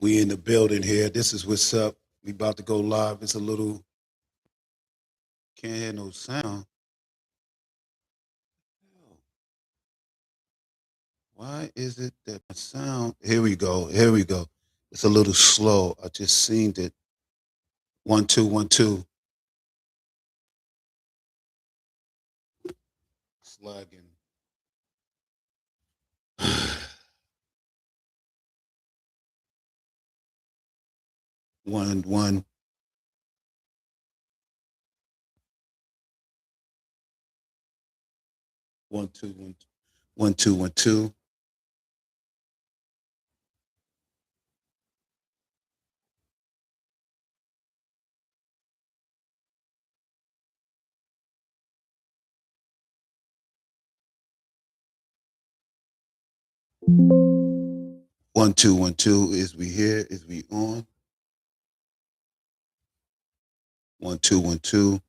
We in the building here. This is what's up. We about to go live. It's a little can't hear no sound. Why is it that my sound? Here we go. Here we go. It's a little slow. I just seen it. 1 2 1 2. Slagging. 1 1 1 2 1 1 2 1 2. 1 2 1 2. Is we here? Is we on? 1 2 1 2.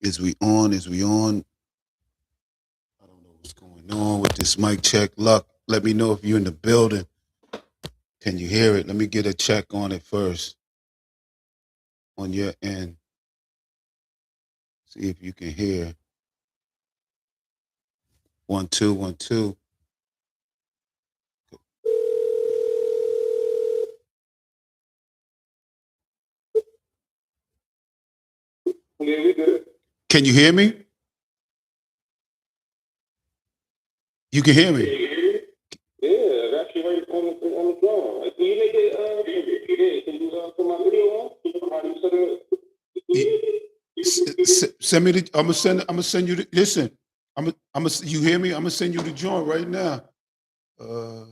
Is we on? Is we on? I don't know what's going on with this mic check. Luck, let me know if you're in the building. Can you hear it? Let me get a check on it first on your end. See if you can hear. 1 2 1 2. Yeah, we good. Can you hear me? You can hear me. Yeah, I got you right on the phone. Can you make it? Can you put my video on? How do you set it? Send me the. I'm gonna send. I'm gonna send you. Listen. I'm gonna. You hear me? I'm gonna send you the joint right now. Uh,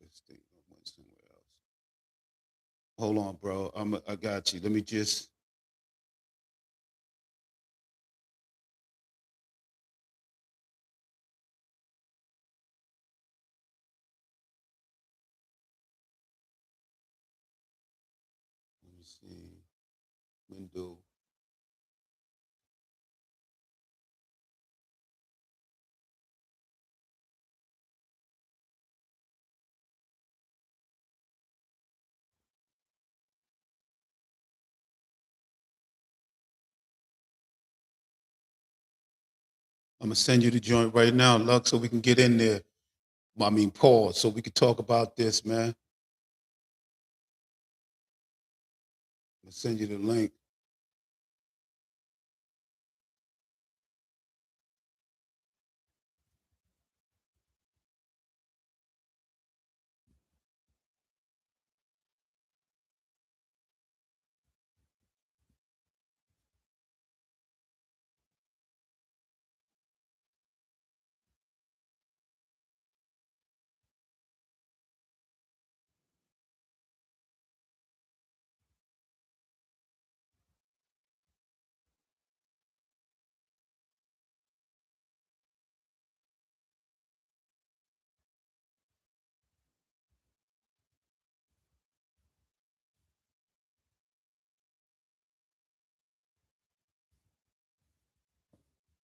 this thing went somewhere else. Hold on, bro. I got you. Let me just. Let me see. Window. I'm gonna send you the joint right now, Luck, so we can get in there. I mean, pause, so we can talk about this, man. I'm gonna send you the link.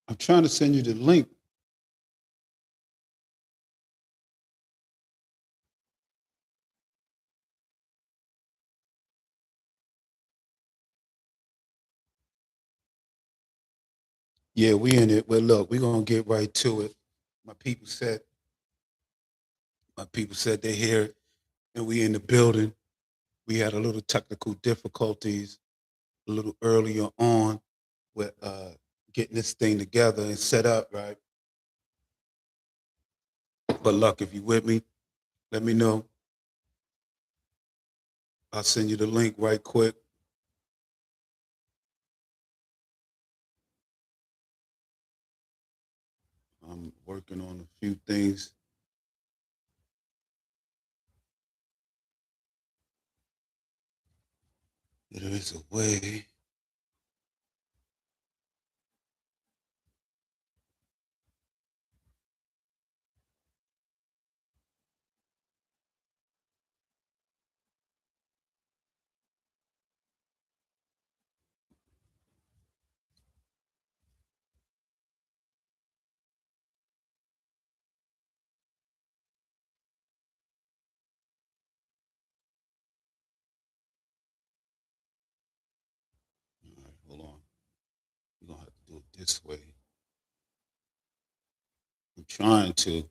I'm trying to send you the link. Yeah, we in it. Well, look, we're gonna get right to it. My people said, my people said they're here, and we in the building. We had a little technical difficulties a little earlier on with getting this thing together and set up, right? But luck, if you with me, let me know. I'll send you the link right quick. I'm working on a few things. There is a way. this way. I'm trying to.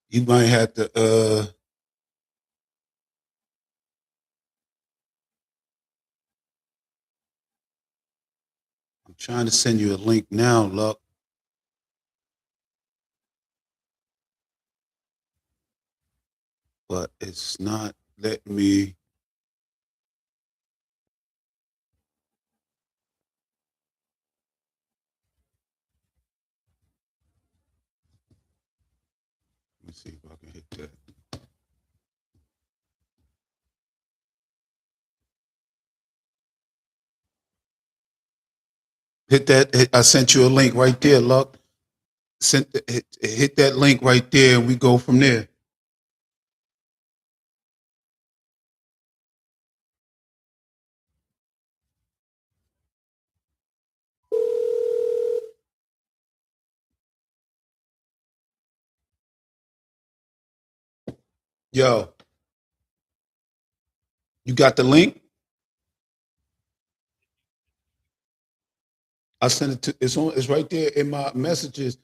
You might have to. I'm trying to send you a link now, Luck, but it's not letting me. Let me see if I can hit that. Hit that. I sent you a link right there, Luck. Hit that link right there, and we go from there. Yo, you got the link? I sent it to. It's on. It's right there in my messages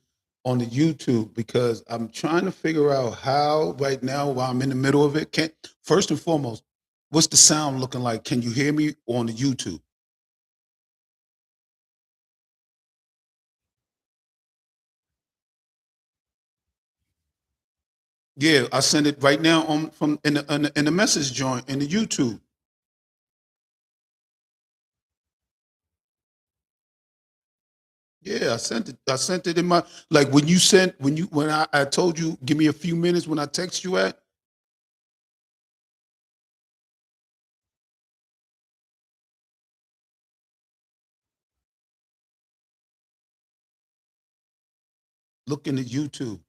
on the YouTube because I'm trying to figure out how right now while I'm in the middle of it. Can first and foremost, what's the sound looking like? Can you hear me on the YouTube? Yeah, I sent it right now on from in the message joint in the YouTube. Yeah, I sent it. I sent it in my like when you sent when I told you give me a few minutes when I text you at. Look in the YouTube.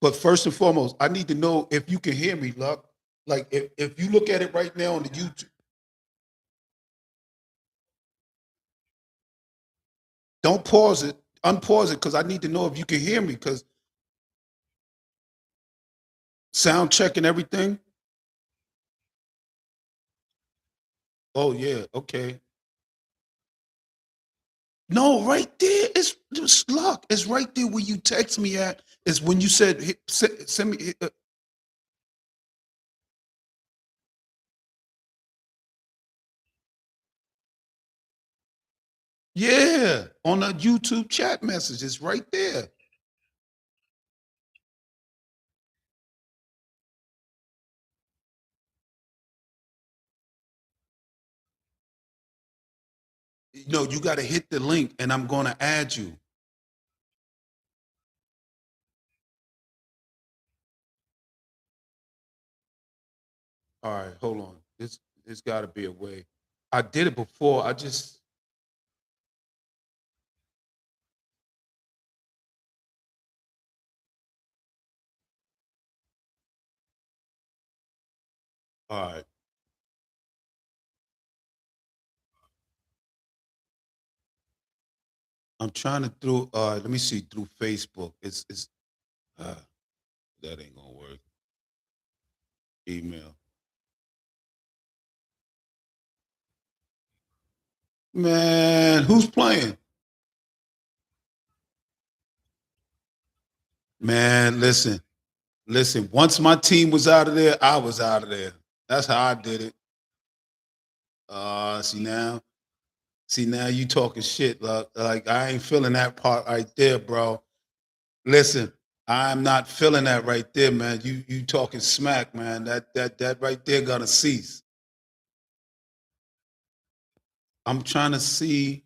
But first and foremost, I need to know if you can hear me, Luck. Like if you look at it right now on the YouTube, don't pause it, unpause it, because I need to know if you can hear me. Because sound check and everything. Oh yeah, okay. No, right there. It's Luck. It's right there where you text me at. Is when you said send me. Yeah, on the YouTube chat message. It's right there. No, you got to hit the link, and I'm going to add you. All right, hold on. This got to be a way. I did it before. I just all right. I'm trying to through. Let me see through Facebook. It's uh, that ain't gonna work. Email. Man, who's playing? Man, listen. Once my team was out of there, I was out of there. That's how I did it. See now you talking shit. Like I ain't feeling that part right there, bro. Listen, I'm not feeling that right there, man. You talking smack, man. That right there gonna cease. I'm trying to see.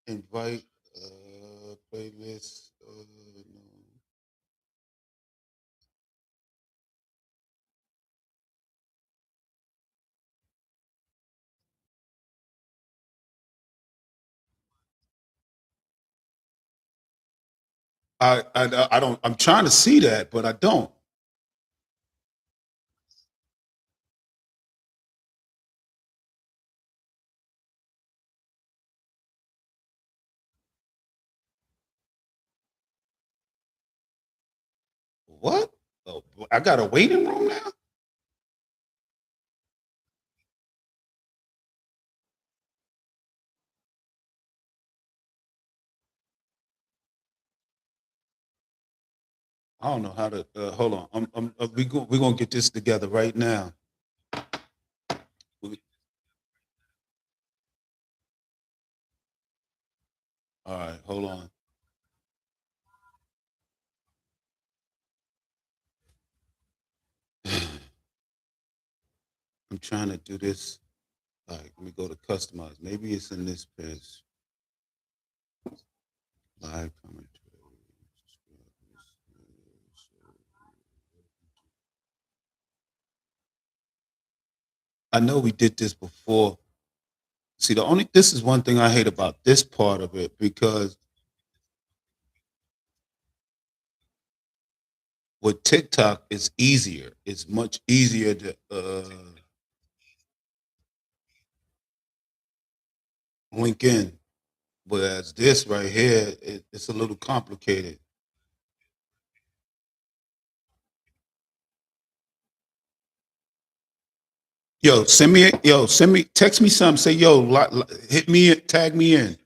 Invite playlist. No. I don't. I'm trying to see that, but I don't. What? Oh, I got a waiting room now. I don't know how to. Hold on. We're gonna get this together right now. We- All right, hold on. I'm trying to do this. All right, let me go to customize. Maybe it's in this page. Live commentary. I know we did this before. See, this is one thing I hate about this part of it because with TikTok, it's easier. It's much easier to link in. Whereas this right here, it's a little complicated. Text me something. Say, hit me, tag me in,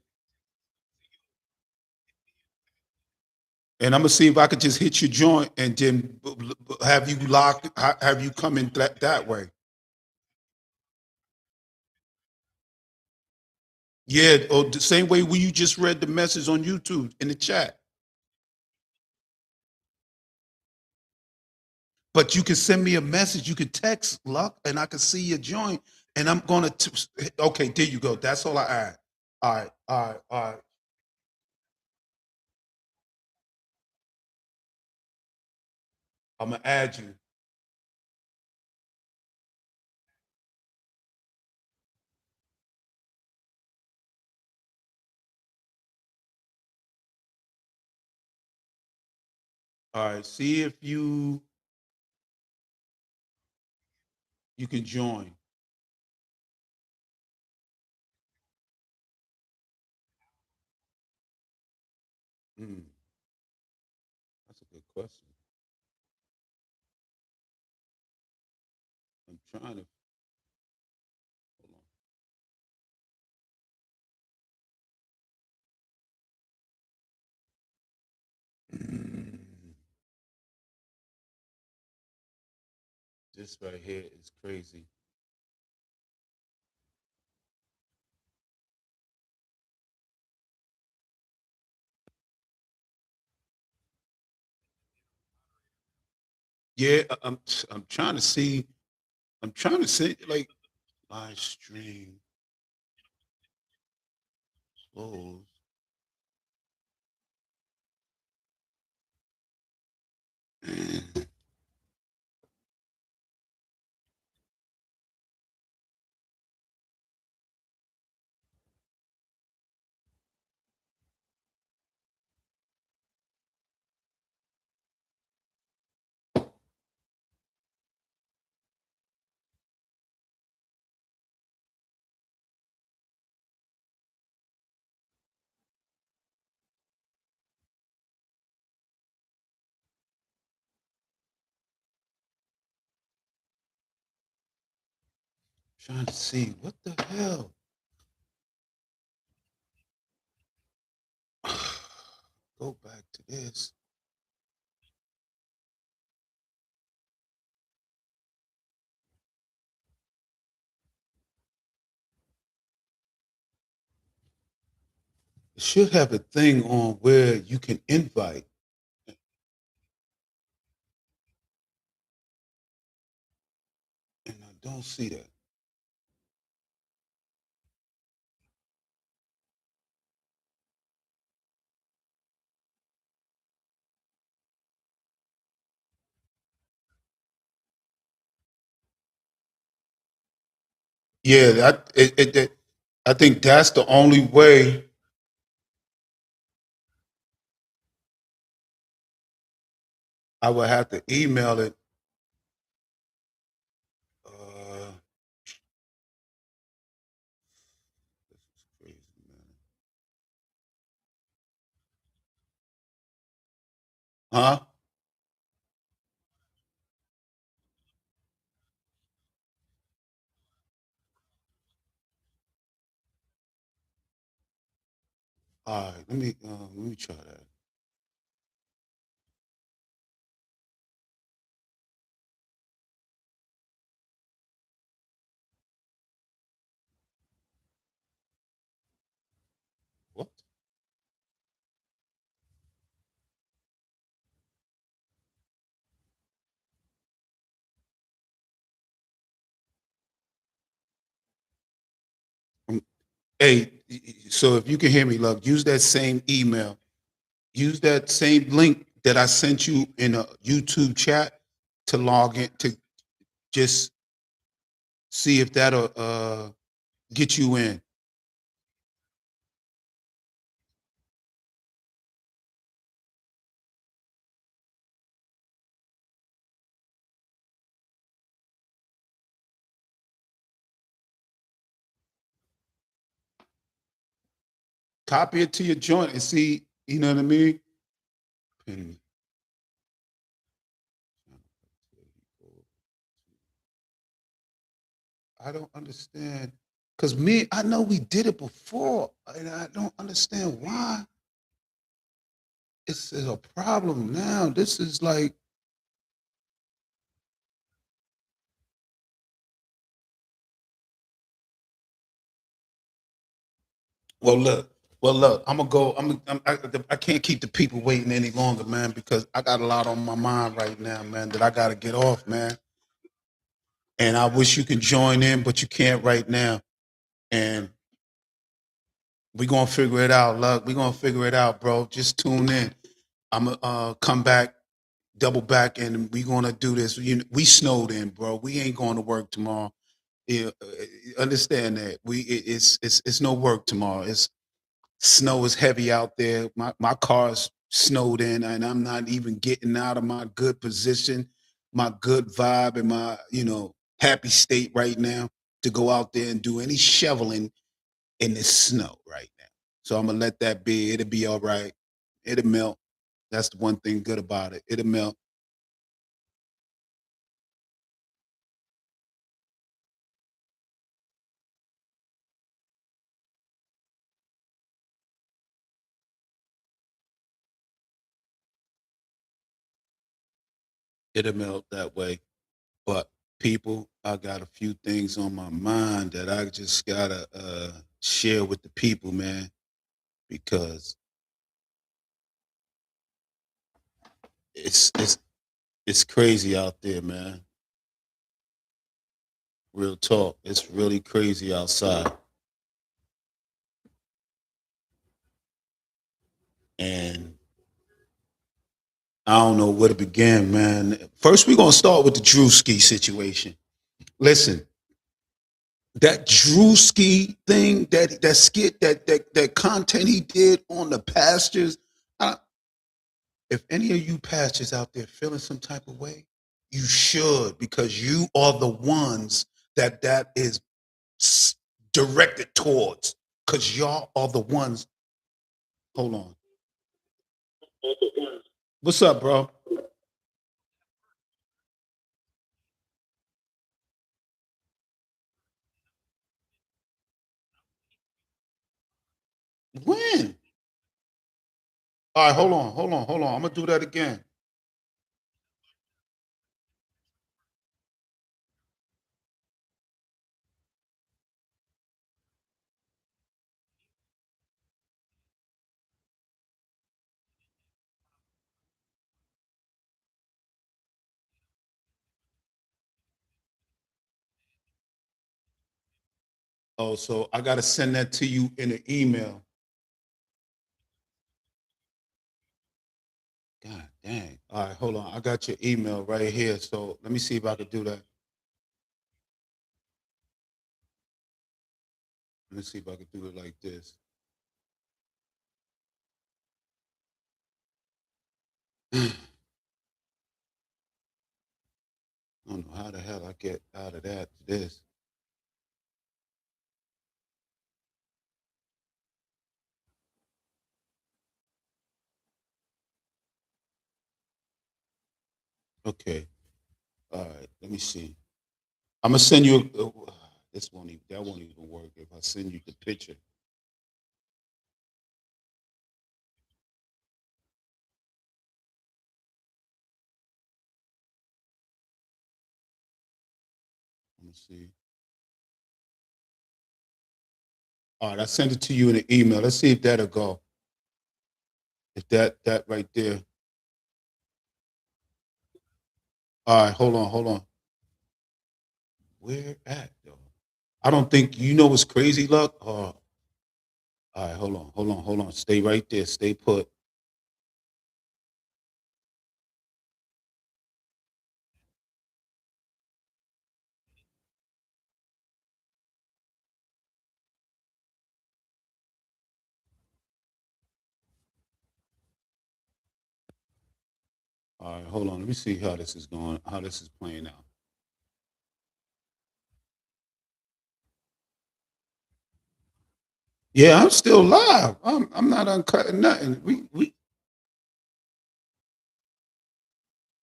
and I'm gonna see if I could just hit your joint and then have you have you come in that way. Yeah, or the same way we you just read the message on YouTube in the chat. But you can send me a message. You can text Luck, and I can see your joint. And I'm gonna. Okay, there you go. That's all I add. All right, all right, all right. I'm gonna add you. All right. See if you can join. Mm, that's a good question. I'm trying to. Hold on. This right here is crazy. Yeah, I'm trying to see. I'm trying to see like live stream close. Trying to see what the hell. Go back to this. It should have a thing on where you can invite, and I don't see that. Yeah, I think that's the only way I would have to email it. Uh, crazy, man. Huh? All right, let me try that. What? Um, Hey, so if you can hear me, love, use that same email. Use that same link that I sent you in a YouTube chat to log in to just see if that'll get you in. Copy it to your joint and see, you know what I mean? Pin- I don't understand. Cause me, I know we did it before, and I don't understand why it's a problem now. This is like, well, look, I'm gonna go. I can't keep the people waiting any longer, man, because I got a lot on my mind right now, man, that I got to get off, man. And I wish you could join in, but you can't right now. And we gonna figure it out, Luck. We gonna figure it out, bro. Just tune in. I'm gonna come back, double back, and we gonna do this. We snowed in, bro. We ain't going to work tomorrow. Yeah, understand that it's no work tomorrow. It's snow is heavy out there. My car's snowed in, and I'm not even getting out of my good position, my good vibe, and my happy state right now to go out there and do any shoveling in this snow right now. So I'm gonna let that be. It'll be all right. It'll melt. That's the one thing good about it. It'll melt. It'll melt that way. But people, I got a few things on my mind that I just gotta share with the people, man, because it's it's it's crazy out there, man. Real talk. It's really crazy outside. And I don't know where to begin, man. First, we're gonna start with the Drewski situation. Listen, that Drewski thing, that skit, that content he did on the pastors. I, if any of you pastors out there feeling some type of way, you should, because you are the ones that is directed towards. Because y'all are the ones. Hold on. What's up, bro? When? All right, hold on. I'm gonna do that again. Oh, so I gotta send that to you in an email. God dang. All right, hold on. I got your email right here. So let me see if I can do that. Let me see if I can do it like this. I don't know how the hell I get out of that to this. Okay. All right. Let me see. I'm gonna send you. This won't even. That won't even work if I send you the picture. Let me see. All right. I sent it to you in an email. Let's see if that'll go. If that right there. All right. Hold on. Hold on. Where at though? I don't think you know what's crazy, luck. Oh, all right. Hold on. Hold on. Hold on. Stay right there. Stay put. All right. Hold on. Let me see how this is going. How this is playing out. Yeah, I'm still live. I'm not uncutting nothing. We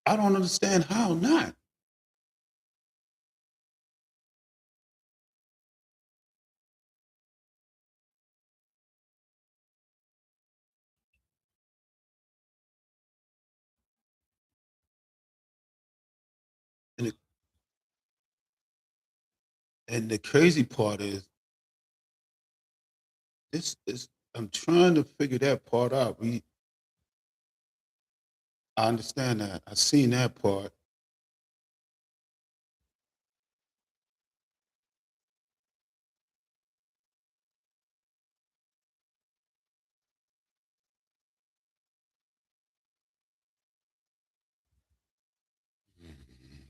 I don't understand how not. And the crazy part is this is I'm trying to figure that part out. I understand that. I seen that part.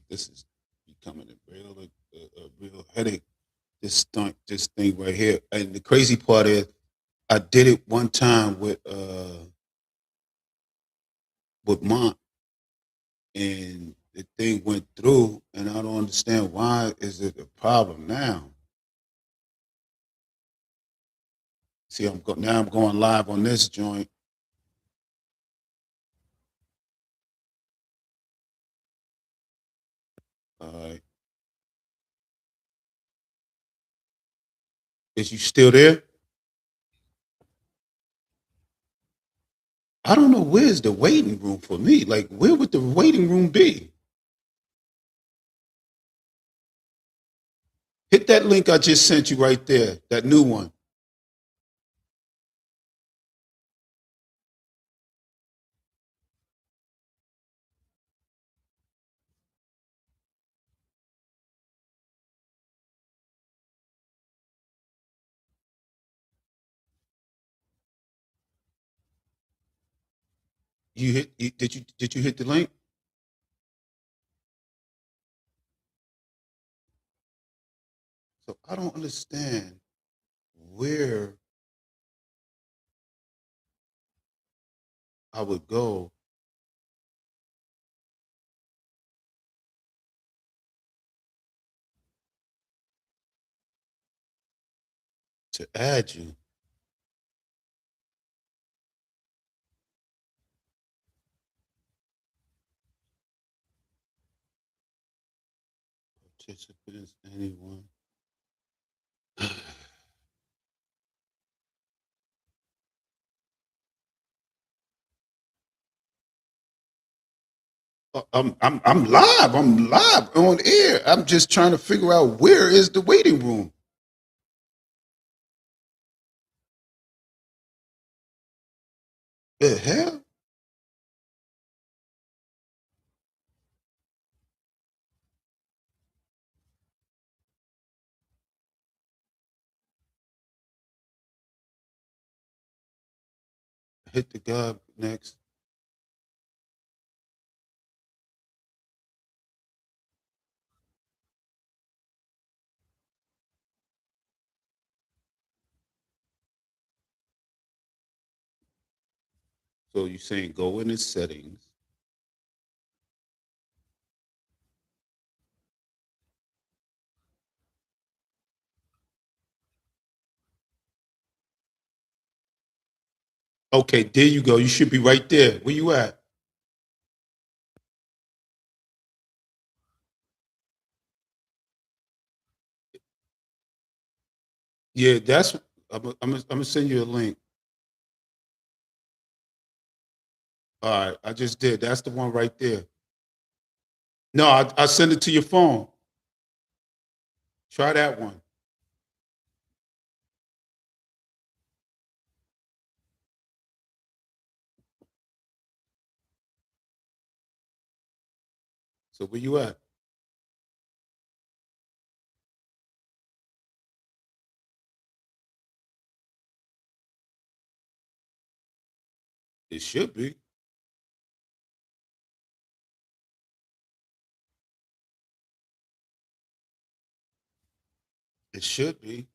This is becoming a real headache. This thing right here. And the crazy part is I did it one time with Mont and the thing went through and I don't understand why is it a problem now. See, now I'm going live on this joint. All right. Is you still there? I don't know where's the waiting room for me. Like, where would the waiting room be? Hit that link I just sent you right there, that new one. Did you hit the link? So I don't understand where I would go to add you. Participants, anyone. I'm live. I'm live on air. I'm just trying to figure out where is the waiting room. The hell? Hit the guy next. So you're saying go in the settings. Okay, there you go. You should be right there. Where you at? Yeah, that's. I'm gonna send you a link. All right, I just did. That's the one right there. No, I send it to your phone. Try that one. So where you at? It should be. It should be. I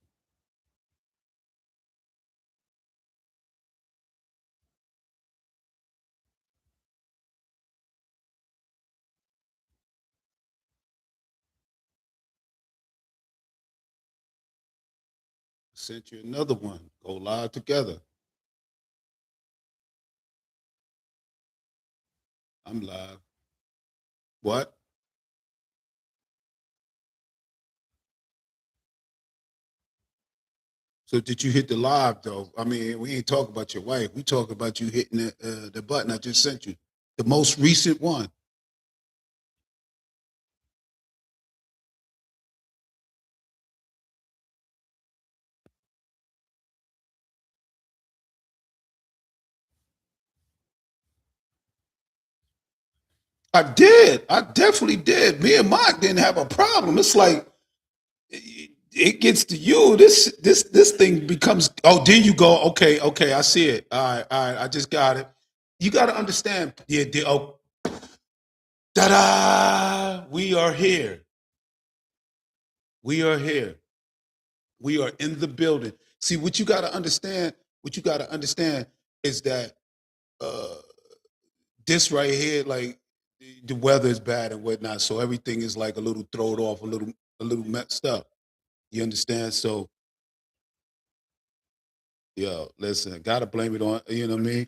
sent you another one. Go live together. I'm live. What? So did you hit the live though? I mean, we ain't talking about your wife. We talking about you hitting the button I just sent you, the most recent one. I did. I definitely did. Me and Mike didn't have a problem. It's like it gets to you. This thing becomes. Oh, there you go. Okay, okay. I see it. All right, all right. I just got it. You got to understand. Yeah. Oh, da da. We are here. We are here. We are in the building. See what you got to understand. What you got to understand is that uh, this right here, like the weather is bad and whatnot, so everything is like a little thrown off, a little messed up. You understand? So, yo, listen, gotta blame it on. You know what I mean?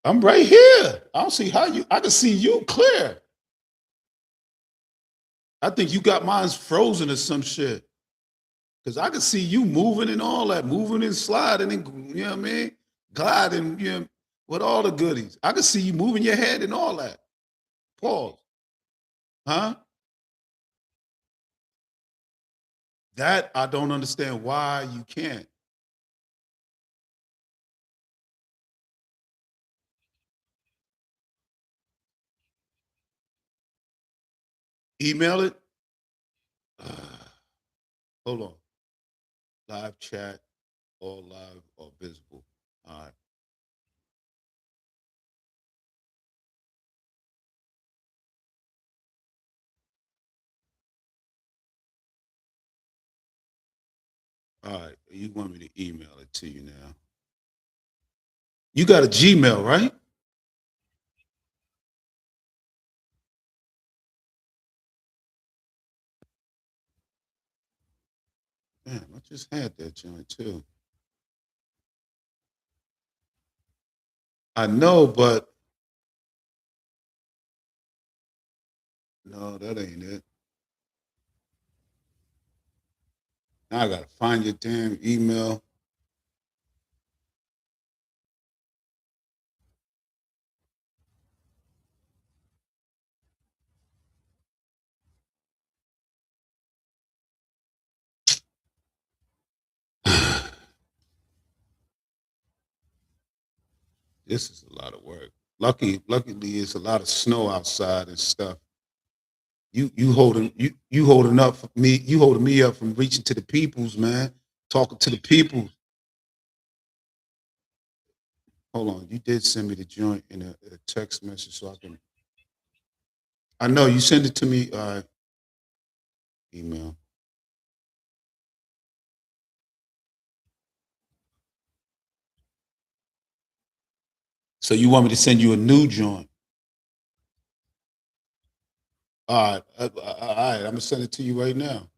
I'm right here. I don't see how you. I can see you clear. I think you got mine frozen or some shit. Cause I can see you moving and all that, moving and sliding and you know what I mean, gliding, you know, with all the goodies. I can see you moving your head and all that. Pause. Huh? That I don't understand why you can't. Email it. Hold on. Live chat, all live or visible. All right. All right. You want me to email it to you now? You got a Gmail, right? Damn, I just had that joint too. I know, but no, that ain't it. Now I gotta find your damn email. This is a lot of work. Luckily, it's a lot of snow outside and stuff. You holding up for me. You holding me up from reaching to the peoples, man. Talking to the people. Hold on, you did send me the joint in a text message, so I can. I know you send it to me. Email. So you want me to send you a new joint? All right. I'm gonna send it to you right now.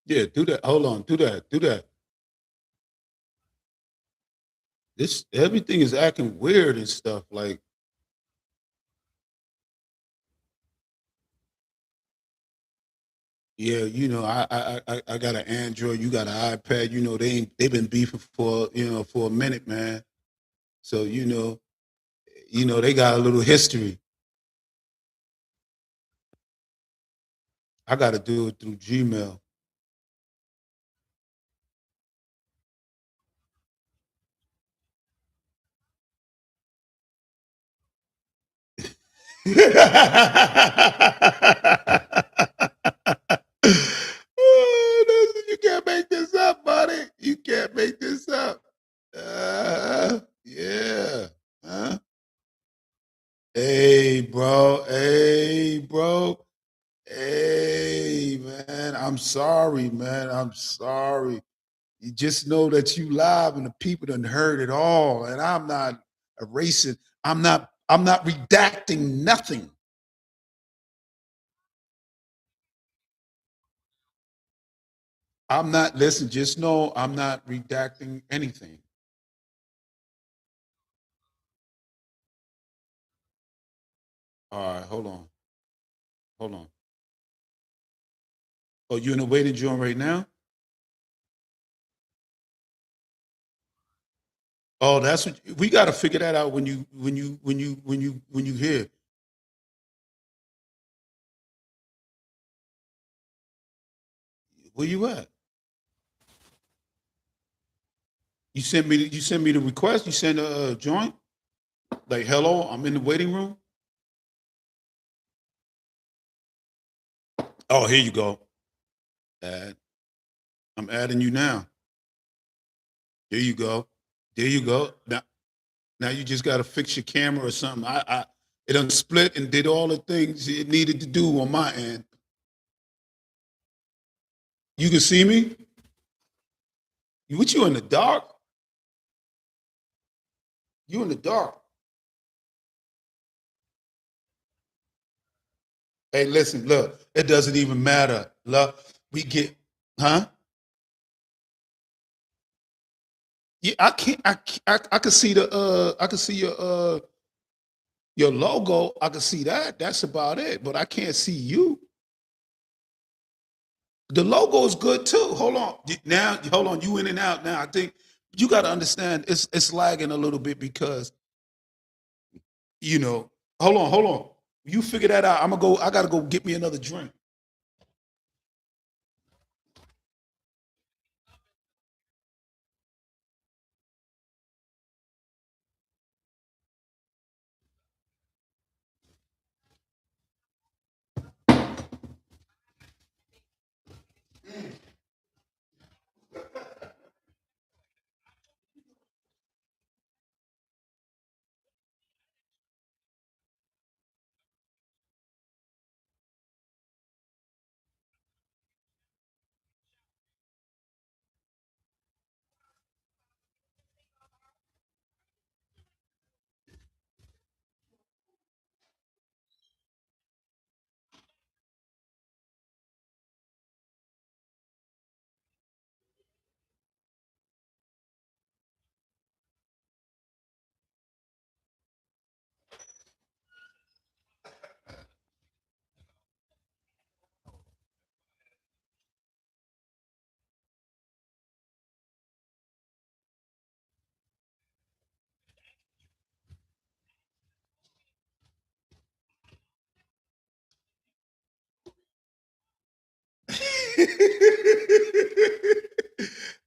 Yeah, do that. Hold on, do that. Do that. This everything is acting weird and stuff. Like, yeah, I got an Android. You got an iPad. They've been beefing for for a minute, man. So they got a little history. I got to do it through Gmail. You can't make this up, buddy. You can't make this up. Yeah. Huh? Hey, bro. Hey, bro. Hey, man. I'm sorry, man. I'm sorry. You just know that you live and the people done heard it all. And I'm not erasing. I'm not redacting nothing. I'm not, listen, just know I'm not redacting anything. All right, hold on. Hold on. Oh, you in the waiting joint right now? Oh, that's what we got to figure that out when you hear. Where you at? You sent me the request. You sent a joint like, hello, I'm in the waiting room. Oh, here you go. Add. I'm adding you now. There you go. There you go. Now you just got to fix your camera or something. It done split and did all the things it needed to do on my end. You can see me. What you in the dark? You in the dark. Hey, listen, look, it doesn't even matter. Look, we get, huh? Yeah, I can't. I can see I can see your logo. I can see that. That's about it. But I can't see you. The logo is good too. Hold on. Now, hold on. You in and out now. I think you got to understand. It's lagging a little bit because you know. Hold on. Hold on. You figure that out. I'm gonna go. I gotta go get me another drink.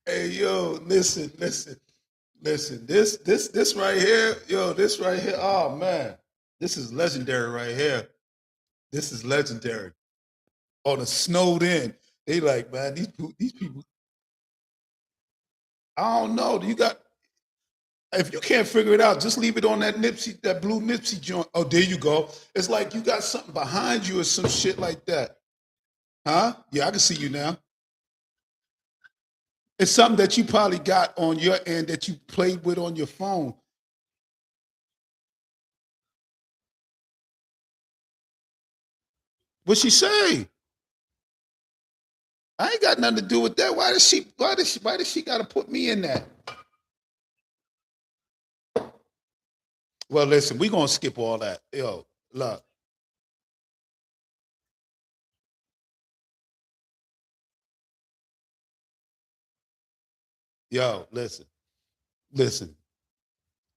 Hey, yo, listen. This right here, yo, this right here. Oh man, this is legendary right here. This is legendary. On the snowed in, they like, man, these people. I don't know. You got if you can't figure it out, just leave it on that Nipsey, that blue Nipsey joint. Oh, there you go. It's like you got something behind you or some shit like that. Huh? Yeah, I can see you now. It's something that you probably got on your end that you played with on your phone. What she say? I ain't got nothing to do with that. Why does she gotta put me in that? Well, listen, we gonna skip all that. Yo, look, yo, listen.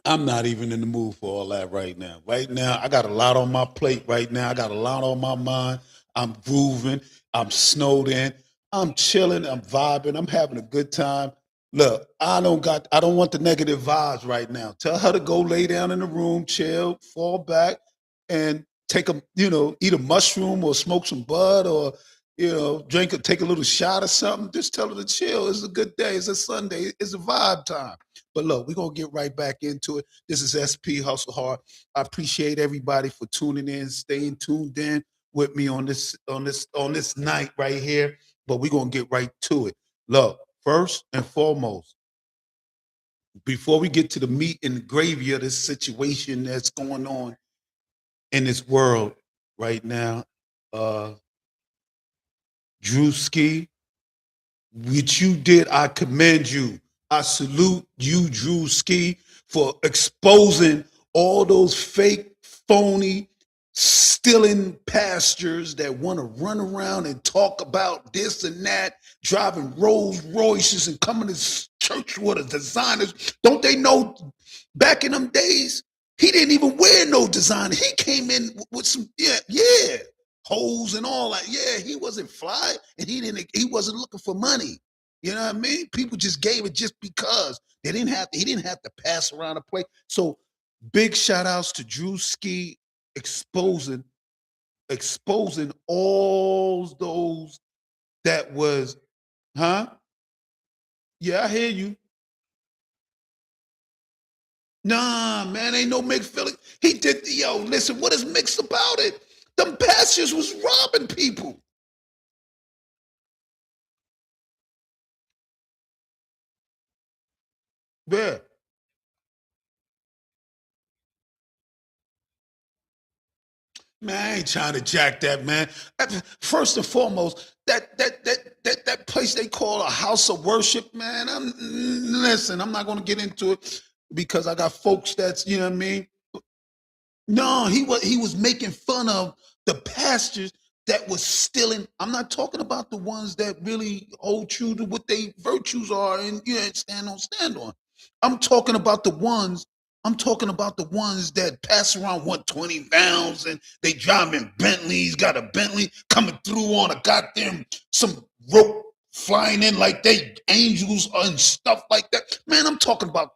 I'm not even in the mood for all that right now. Right now, I got a lot on my plate right now. I got a lot on my mind. I'm grooving. I'm snowed in. I'm chilling. I'm vibing. I'm having a good time. Look, I don't want the negative vibes right now. Tell her to go lay down in the room, chill, fall back, and eat a mushroom or smoke some bud or, take a little shot or something. Just tell her to chill. It's a good day. It's a Sunday. It's a vibe time. But look, we're gonna get right back into it. This is SP Hustle Hard. I appreciate everybody for tuning in, staying tuned in with me on this night right here. But we're gonna get right to it. Look, first and foremost, before we get to the meat and the gravy of this situation that's going on in this world right now, uh Drewski, which you did, I commend you. I salute you, Drew Ski, for exposing all those fake, phony, stealing pastors that want to run around and talk about this and that, driving Rolls Royces and coming to church with a designers. Don't they know back in them days, he didn't even wear no designer. He came in with some, yeah, hoes and all that. Yeah, he wasn't fly and he wasn't looking for money. You know what I mean? People just gave it just because he didn't have to pass around the plate. So big shout outs to Drew Ski exposing exposing all those that was, huh? Yeah, I hear you. Nah, man, ain't no mixed feeling. He did, yo, listen, what is mixed about it? Them pastors was robbing people. Yeah. Man, I ain't trying to jack that, man. First and foremost, that place they call a house of worship, man. Listen, I'm not gonna get into it because I got folks that's, you know what I mean. No, he was making fun of the pastors that was stealing. I'm not talking about the ones that really hold true to what they virtues are and stand on. I'm talking about the ones. I'm talking about the ones that pass around 120 pounds and they driving Bentleys, got a Bentley coming through on a goddamn some rope flying in like they angels and stuff like that. Man, I'm talking about.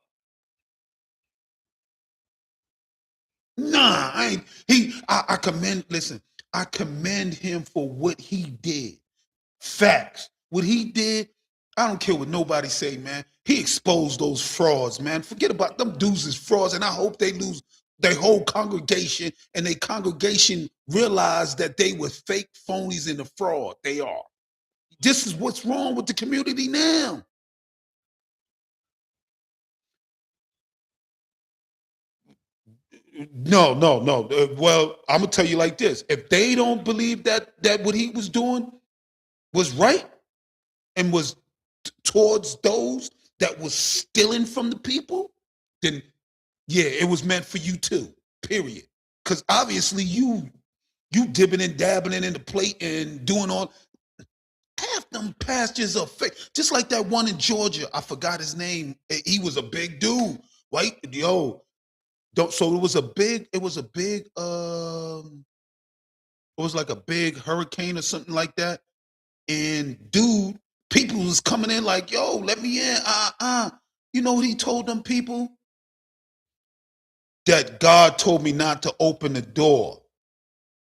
Nah, I ain't. I commend. Listen, I commend him for what he did. Facts. What he did. I don't care what nobody say, man. He exposed those frauds, man. Forget about them dudes as frauds, and I hope they lose their whole congregation, and their congregation realize that they were fake phonies and a fraud. They are. This is what's wrong with the community now. No, no, no. Well, I'm gonna tell you like this: if they don't believe that what he was doing was right and was towards those that was stealing from the people, then yeah, it was meant for you too. Period. Because obviously you dipping and dabbling in the plate and doing all half them pastures are fake. Just like that one in Georgia, I forgot his name. He was a big dude, right? Yo, don't. So it was like a big hurricane or something like that. And dude, people was coming in like, yo, let me in. You know what he told them people? That God told me not to open the door.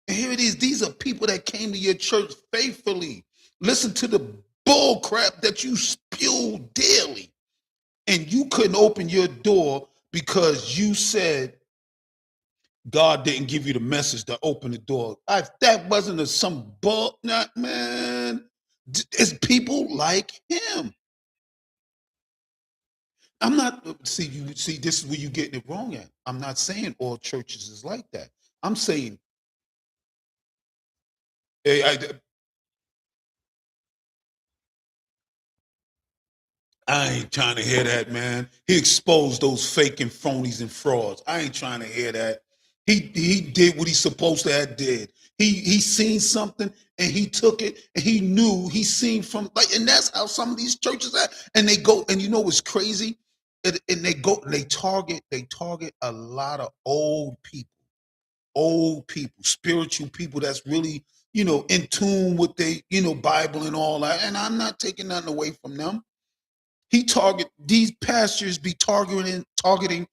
And here it is. These are people that came to your church faithfully. Listen to the bull crap that you spew daily. couldn't open your door because you said God didn't give you the message to open the door. That wasn't some bull, not man. It's people like him. I'm not see this is where you getting it wrong at. I'm not saying all churches is like that. I'm saying hey, I ain't trying to hear that, man. He exposed those fake and phonies and frauds. I ain't trying to hear that. He did what he supposed to have did. He seen something and he took it and he knew he seen from like and that's how some of these churches are. And they go and you know what's crazy? And they go and they target a lot of old people, spiritual people that's really in tune with they Bible and all that. And I'm not taking nothing away from them. These pastors be targeting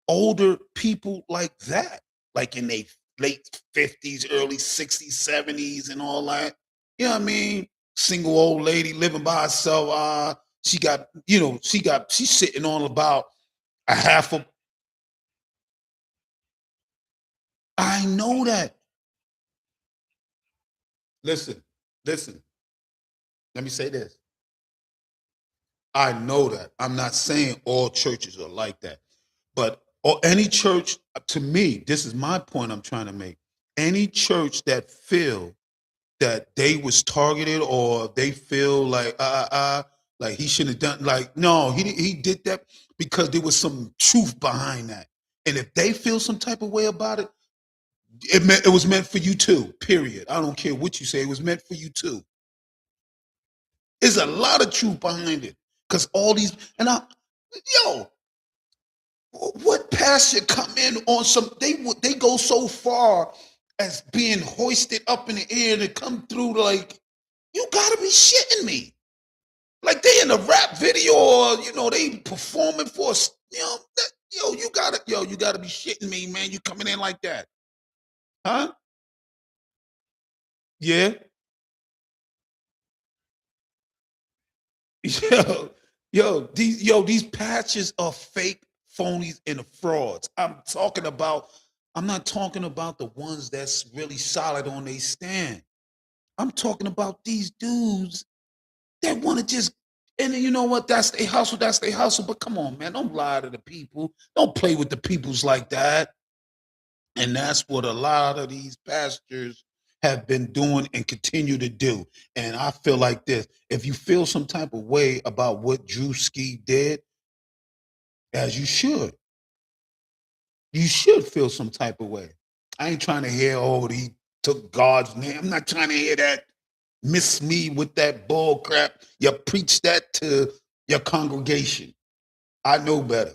older people like that, like in their late 50s, early 60s, 70s, and all that. You know what I mean? Single old lady living by herself. She's sitting on about a half of. I know that. Listen, listen. Let me say this. I know that. I'm not saying all churches are like that. But or any church, to me, this is my point I'm trying to make. Any church that feel that they was targeted or they feel like he shouldn't have done like no, he did that because there was some truth behind that. And if they feel some type of way about it, it was meant for you too. Period. I don't care what you say. It was meant for you too. There's a lot of truth behind it because all these yo, what pastor come in on some they go so far as being hoisted up in the air to come through like you gotta be shitting me like they in a rap video or they performing for us you gotta be shitting me, man. You coming in like that, huh? Yeah. yo these patches are fake, phonies, and frauds. I'm not talking about the ones that's really solid on their stand. I'm talking about these dudes that want to just, and you know what? That's their hustle. But come on, man, don't lie to the people. Don't play with the peoples like that. And that's what a lot of these pastors have been doing and continue to do. And I feel like this. If you feel some type of way about what Drew Ski did, as you should feel some type of way. I ain't trying to hear, oh, he took God's name. I'm not trying to hear that. Miss me with that bull crap. You preach that to your congregation. I know better.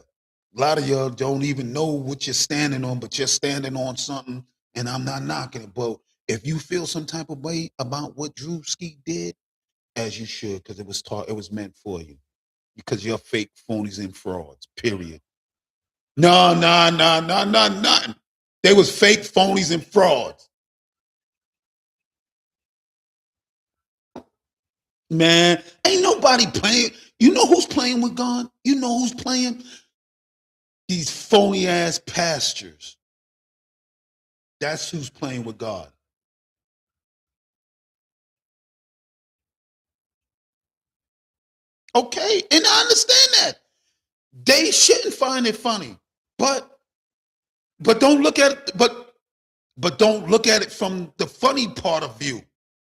A lot of y'all don't even know what you're standing on, but you're standing on something, and I'm not knocking it. But if you feel some type of way about what Drew Ski did, as you should, because it was meant for you. Because you're fake phonies and frauds. Period. No, no, no, no, no, nothing. They was fake phonies and frauds. Man, ain't nobody playing. You know who's playing with God? You know who's playing? These phony ass pastors. That's who's playing with God. Okay, and I understand that. They shouldn't find it funny. But don't look at it, but don't look at it from the funny part of view.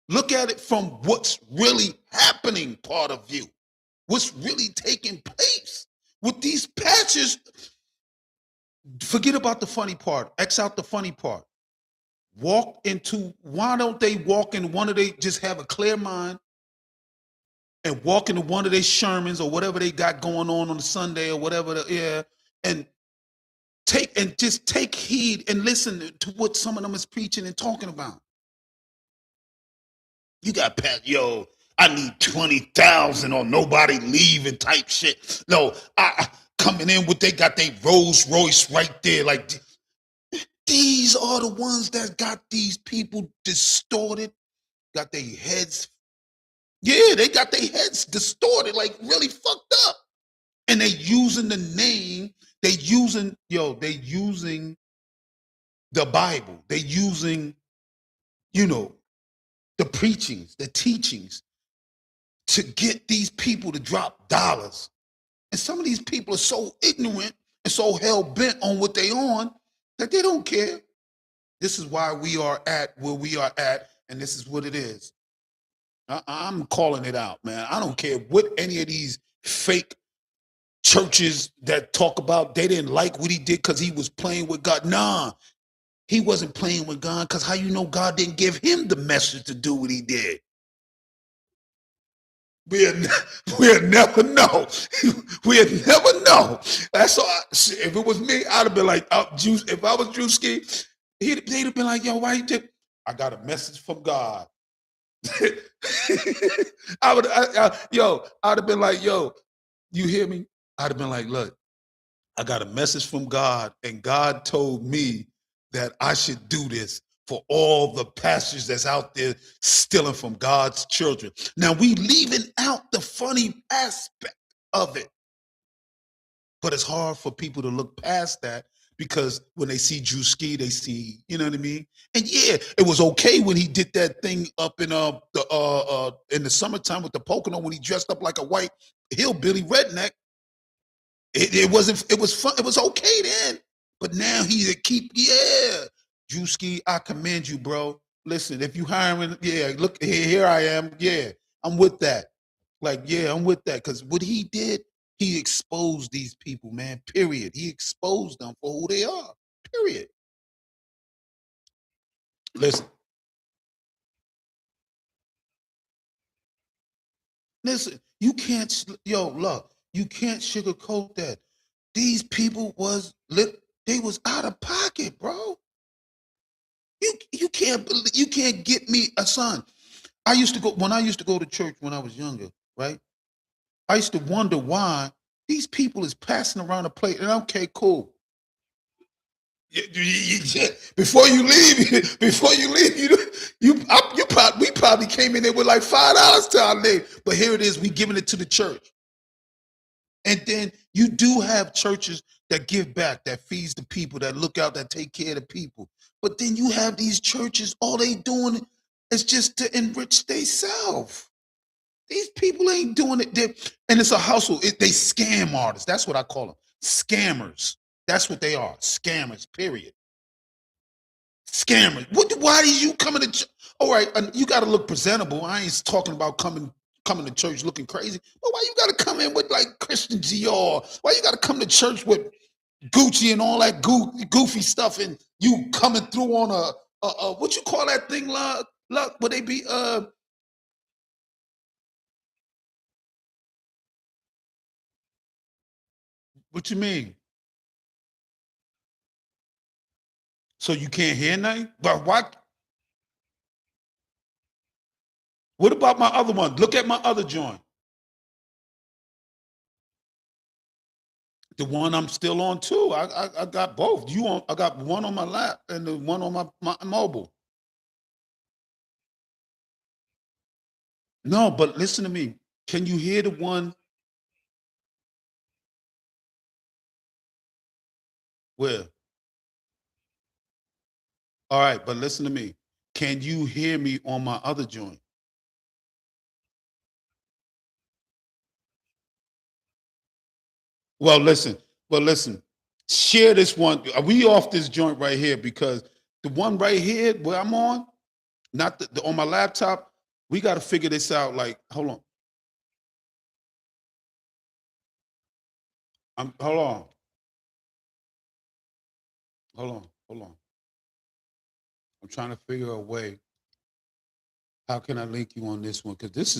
Look at it from what's really happening part of view. What's really taking place. With these patches, forget about the funny part. X out the funny part. Why don't they walk in one of they just have a clear mind and walk into one of their Shermans or whatever they got going on the Sunday or whatever, and just take heed and listen to what some of them is preaching and talking about. You got Pat, yo, I need 20,000 or nobody leaving type shit. No, I coming in with they got their Rolls Royce right there. Like these are the ones that got these people distorted, got their heads. Yeah, they got their heads distorted, like really fucked up. And they using using the name, they using the Bible. They using, you know, the preachings, the teachings to get these people to drop dollars. And some of these people are so ignorant and so hell bent on what they on that they don't care. This is why we are at where we are at, and this is what it is. I'm calling it out, man. I don't care what any of these fake churches that talk about they didn't like what he did because he was playing with God. Nah, he wasn't playing with God because how you know God didn't give him the message to do what he did? We'll, we'll never know. We'll never know. That's all. If it was me, I'd have been like, Juice. If I was Drewski, they'd have been like, yo, why you did? I got a message from God. I'd have been like, yo, you hear me? I'd have been like, look, I got a message from God, and God told me that I should do this for all the pastors that's out there stealing from God's children. Now we leaving out the funny aspect of it, but it's hard for people to look past that because when they see Drewski, they see, you know what I mean? And yeah, it was okay when he did that thing up in the summertime with the Pocono when he dressed up like a white hillbilly redneck. It wasn't. It was fun. It was okay then. But now he's a keep. Yeah, Drewski, I commend you, bro. Listen, if you hiring, yeah, look here I am. Yeah, I'm with that. Like, yeah, I'm with that. Because what he did, he exposed these people, man. Period. He exposed them for who they are. Period. Listen, listen. You can't. Yo, look. You can't sugarcoat that. These people was lit. They was out of pocket, bro. You can't get me a son. I used to go to church when I was younger, right? I used to wonder why these people is passing around a plate. And okay, cool. Before you leave, we probably came in there with like $5 to our name, but here it is, we giving it to the church. And then you do have churches that give back, that feeds the people, that look out, that take care of the people. But then you have these churches, all they doing is just to enrich themselves. These people ain't doing it. And it's a hustle. They scam artists. That's what I call them. Scammers. That's what they are. Scammers, period. Scammers. Why did you come to church? All right, you got to look presentable. I ain't talking about coming to church looking crazy. But why you got to come in with like Christian Dior? Why you got to come to church with Gucci and all that goofy stuff and you coming through on a what you call that thing, luck? Would they be what you mean? So you can't hear nothing? But what about my other one? Look at my other joint. The one I'm still on too. I got both. I got one on my lap and the one on my mobile. No, but listen to me. Can you hear the one where? All right, but listen to me. Can you hear me on my other joint? Well, listen. Well, listen. Share this one. We off this joint right here because the one right here where I'm on, not on my laptop. We got to figure this out. Like, hold on. Hold on. Hold on. Hold on. I'm trying to figure a way. How can I link you on this one? Because this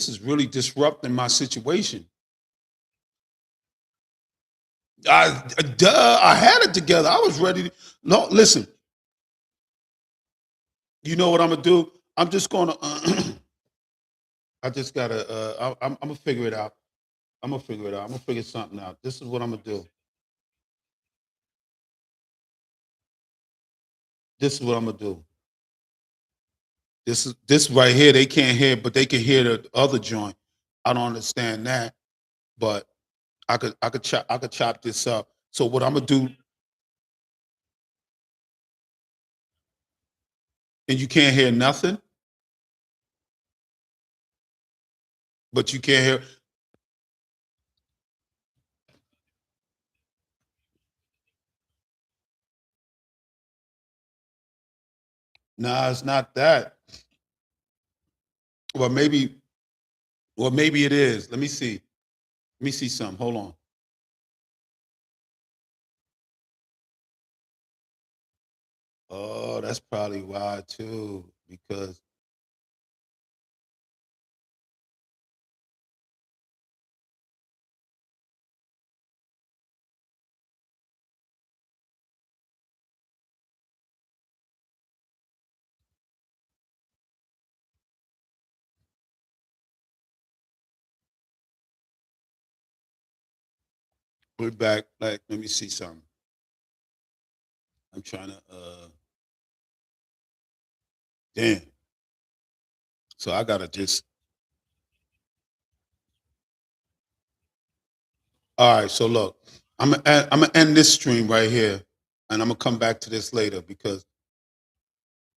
is really disrupting my situation. I had it together. I was ready to. No, listen. You know what I'm gonna do? I'm just gonna. I just gotta. I'm gonna figure it out. I'm gonna figure it out. I'm gonna figure something out. This is what I'm gonna do. This is what I'm gonna do. This right here. They can't hear, but they can hear the other joint. I don't understand that, but I could chop this up. So what I'm gonna do, and you can't hear nothing, but you can't hear. Nah, it's not that. Well, maybe, well, maybe it is. Let me see. Let me see something. Hold on. Oh, that's probably why too. Because we're back. Like, let me see something. I'm trying to. Damn. So I gotta just. All right. So look, I'm gonna end this stream right here, and I'm gonna come back to this later because